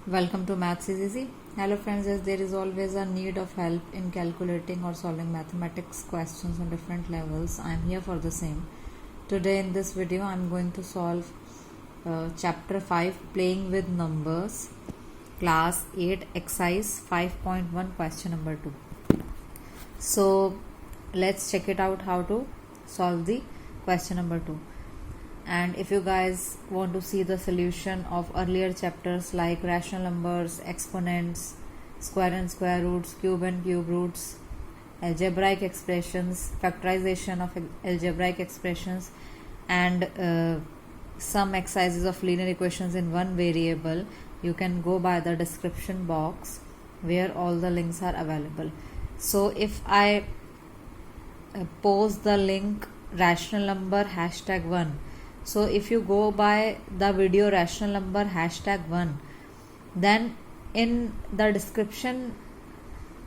Welcome to Maths is Easy. Hello friends, yes, there is always a need of help in calculating or solving mathematics questions on different levels. I am here for the same. Today in this video I am going to solve chapter 5 playing with numbers, class 8 exercise 5.1 question number 2. So let's check it out how to solve the question number 2. And if you guys want to see the solution of earlier chapters like rational numbers, exponents, square and square roots, cube and cube roots, algebraic expressions, factorization of algebraic expressions, and some exercises of linear equations in one variable, you can go by the description box where all the links are available. So if I post the link rational number #1, so if you go by the video rational number #1, then in the description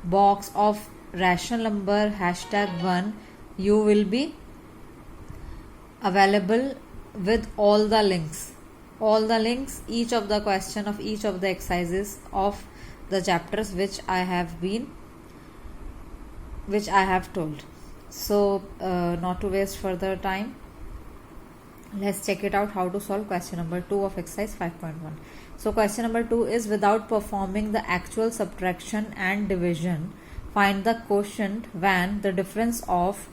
box of rational number #1 you will be available with all the links, each of the question of each of the exercises of the chapters which I have told. So not to waste further time, let's check it out how to solve question number 2 of exercise 5.1. So question number 2 is, without performing the actual subtraction and division, find the quotient when the difference of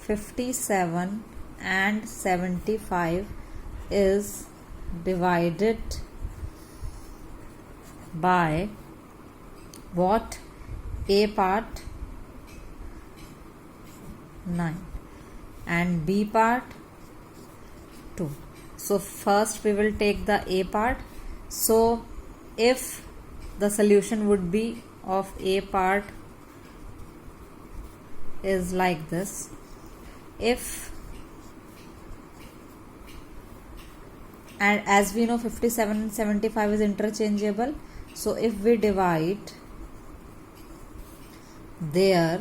57 and 75 is divided by what? A part 9 and B part 2. So first we will take the A part. So if the solution would be of A part is like this, and as we know 57 and 75 is interchangeable, so if we divide their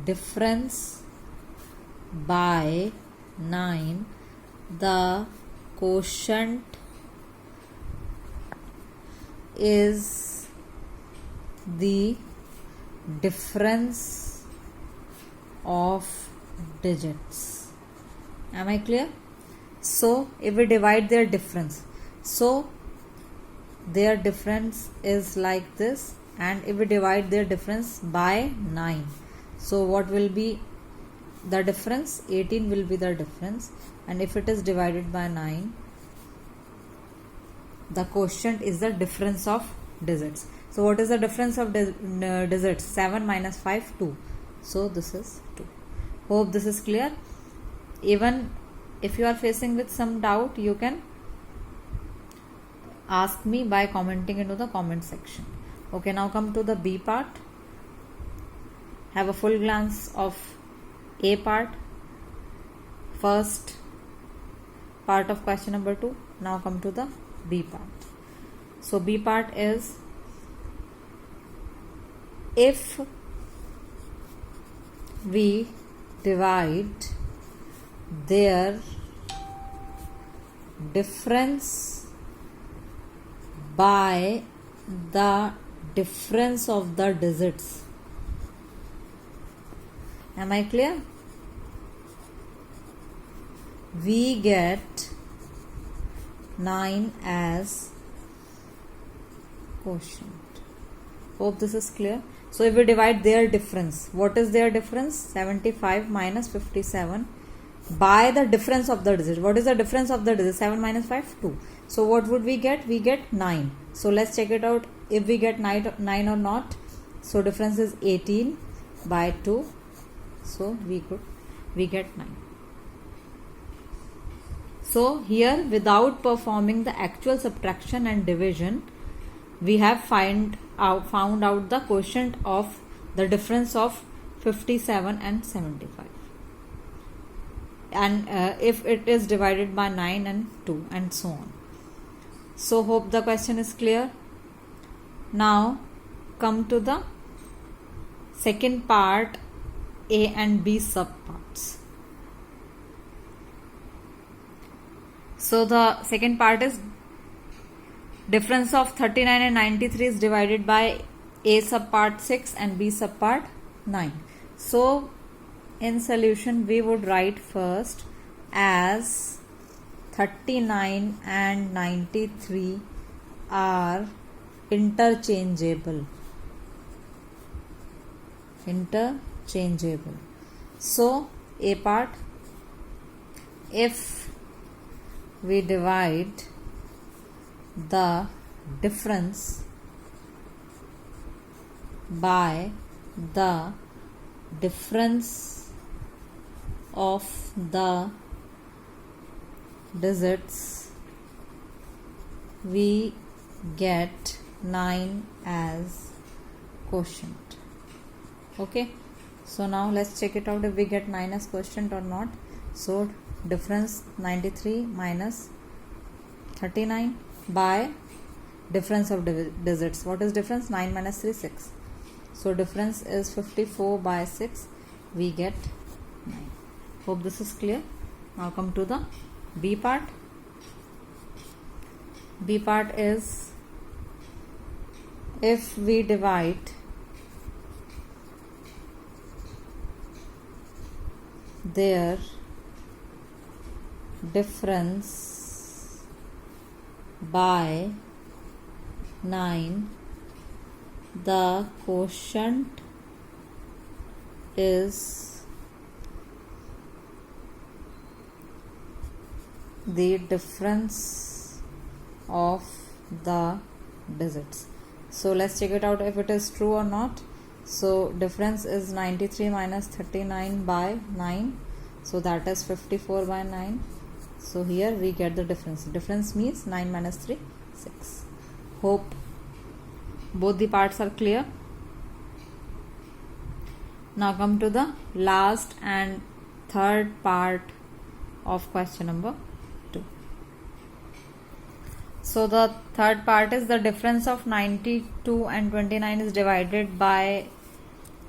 difference by 9, the quotient is the difference of digits. Am I clear? So if we divide their difference, so their difference is like this, and if we divide their difference by 9, so what will be the difference? 18 will be the difference, and if it is divided by 9, the quotient is the difference of digits. So what is the difference of digits? 7 minus 5, 2. So this is 2. Hope this is clear. Even if you are facing with some doubt, you can ask me by commenting into the comment section. Okay, now come to the B part. Have a full glance of A part, first part of question number 2. Now come to the B part. So B part is, if we divide their difference by the difference of the digits. Am I clear? We get 9 as quotient. Hope this is clear. So if we divide their difference, what is their difference? 75 minus 57 by the difference of the digit. What is the difference of the digit? 7 minus 5, 2. So what would we get? We get 9. So let's check it out if we get 9 or not. So difference is 18 by 2. So we get 9. So here, without performing the actual subtraction and division, we have found out the quotient of the difference of 57 and 75. And if it is divided by 9 and 2 and so on. So hope the question is clear. Now come to the second part, A and B subparts. So the second part is difference of 39 and 93 is divided by A sub part 6 and B sub part 9. So in solution we would write first as 39 and 93 are interchangeable. So A part, if we divide the difference by the difference of the digits, we get 9 as quotient. Okay, so now let's check it out if we get 9 as quotient or not. So difference 93 minus 39 by difference of digits. What is difference? 9 minus 3, 6. So difference is 54 by 6. We get 9. Hope this is clear. Now come to the B part. B part is if we divide their difference by 9, the quotient is the difference of the digits. So let's check it out if it is true or not. So difference is 93 minus 39 by 9, so that is 54 by 9. So here we get the difference. Difference means 9 minus 3, 6. Hope both the parts are clear. Now come to the last and third part of question number 2. So the third part is the difference of 92 and 29 is divided by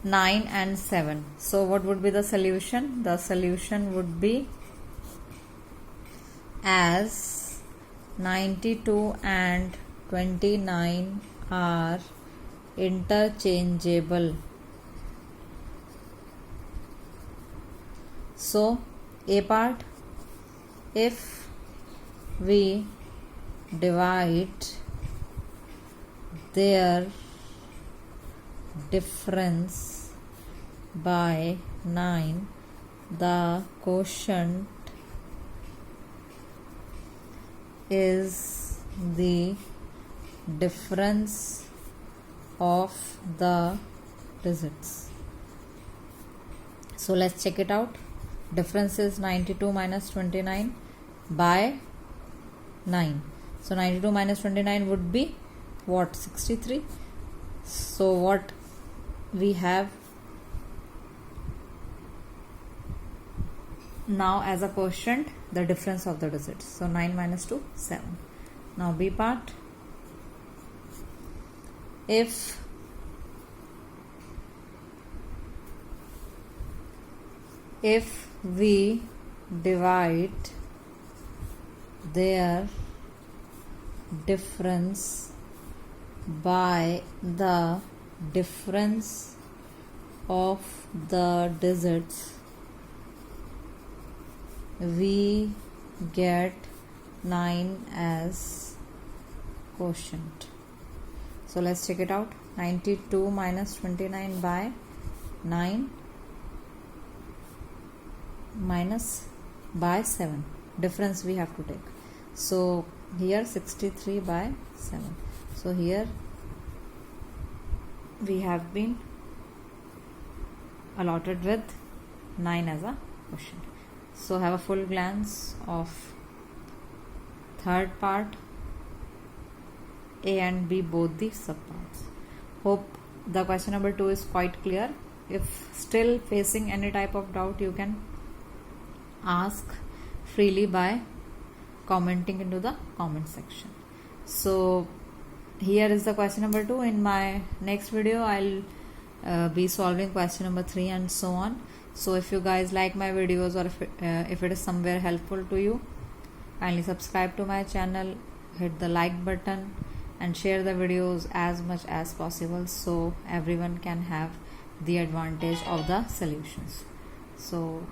9 and 7. So what would be the solution? The solution would be as 92 and 29 are interchangeable. So A part, if we divide their difference by 9, the quotient is the difference of the digits. So let's check it out. Difference is 92 minus 29 by 9. So 92 minus 29 would be what? 63. So what we have now as a quotient? The difference of the digits. So 9 minus 2, 7. Now B part, if we divide their difference by the difference of the digits, we get 9 as quotient. So let's check it out. 92 minus 29 by 9 minus by 7. Difference we have to take. So here 63 by 7. So here we have been allotted with 9 as a quotient. So have a full glance of third part, A and B, both the subparts. Hope the question number 2 is quite clear. If still facing any type of doubt, you can ask freely by commenting into the comment section. So here is the question number 2. In my next video I'll be solving question number 3 and so on. So if you guys like my videos, or if it is somewhere helpful to you, Kindly subscribe to my channel, hit the like button, and share the videos as much as possible so everyone can have the advantage of the solutions. So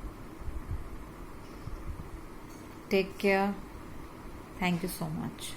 take care. Thank you so much.